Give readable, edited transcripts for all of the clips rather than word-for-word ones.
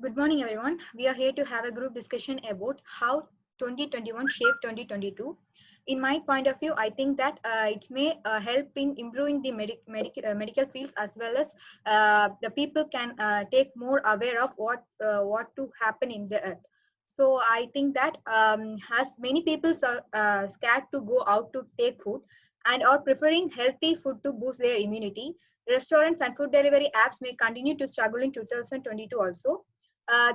Good morning, everyone. We are here to have a group discussion about how 2021 shaped 2022. In my point of view, I think that it may help in improving the medical fields, as well as the people can take more aware of what to happen in the earth. So I think that as many people are scared to go out to take food and are preferring healthy food to boost their immunity, restaurants and food delivery apps may continue to struggle in 2022 also.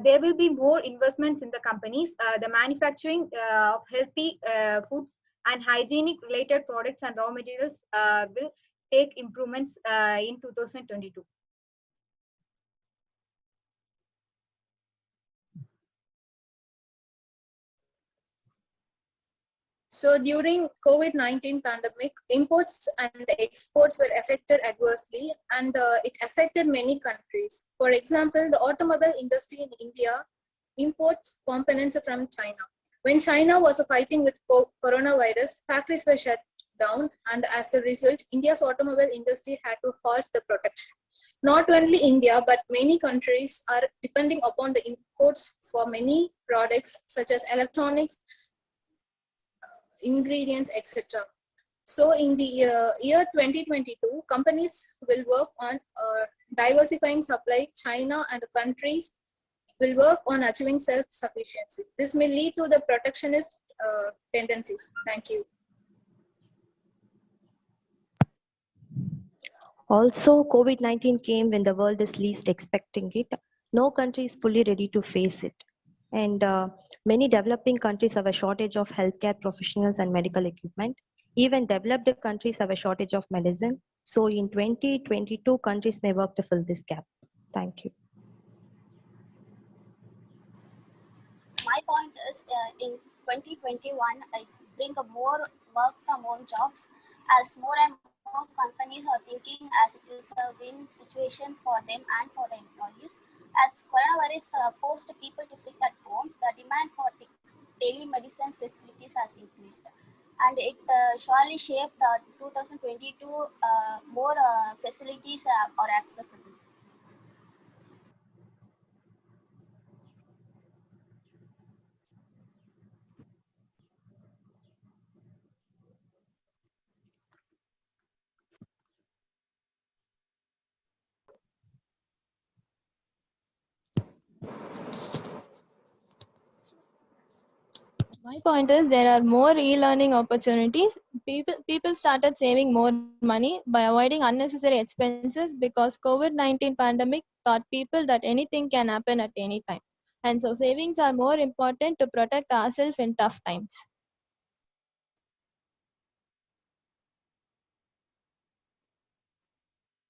There will be more investments in the companies. The manufacturing of healthy foods and hygienic related products and raw materials will take improvements in 2022. So during COVID-19 pandemic, imports and exports were affected adversely, and it affected many countries. For example, the automobile industry in India imports components from China. When China was fighting with coronavirus, factories were shut down, and as a result, India's automobile industry had to halt the production. Not only India, but many countries are depending upon the imports for many products such as electronics, ingredients, etc. So in the year 2022, companies will work on diversifying supply. China and countries will work on achieving self-sufficiency. This may lead to the protectionist tendencies. Thank you. Also, COVID-19 came when the world is least expecting it. No country is fully ready to face it. And many developing countries have a shortage of healthcare professionals and medical equipment. Even developed countries have a shortage of medicine. So in 2022, countries may work to fill this gap. Thank you. My point is in 2021, I bring a more work from home jobs as more and more companies are thinking as it is a win situation for them and for the employees. As coronavirus forced people to sit at homes, the demand for daily medicine facilities has increased. And it surely shaped the 2022 more facilities are accessible. My point is there are more e-learning opportunities. People started saving more money by avoiding unnecessary expenses because COVID-19 pandemic taught people that anything can happen at any time. And so savings are more important to protect ourselves in tough times.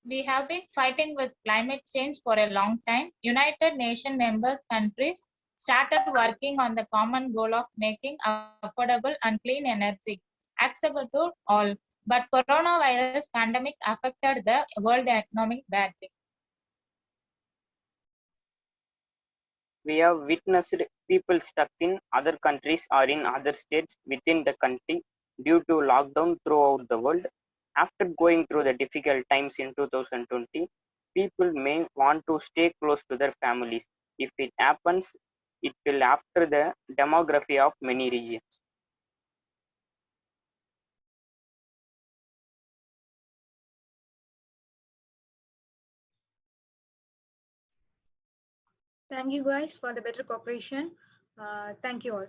We have been fighting with climate change for a long time. United Nations members countries started working on the common goal of making affordable and clean energy accessible to all. But coronavirus pandemic affected the world economy badly. We have witnessed people stuck in other countries or in other states within the country due to lockdown throughout the world. After going through the difficult times in 2020, people may want to stay close to their families. If it happens, it will alter the demography of many regions. Thank you guys for the better cooperation. Thank you all.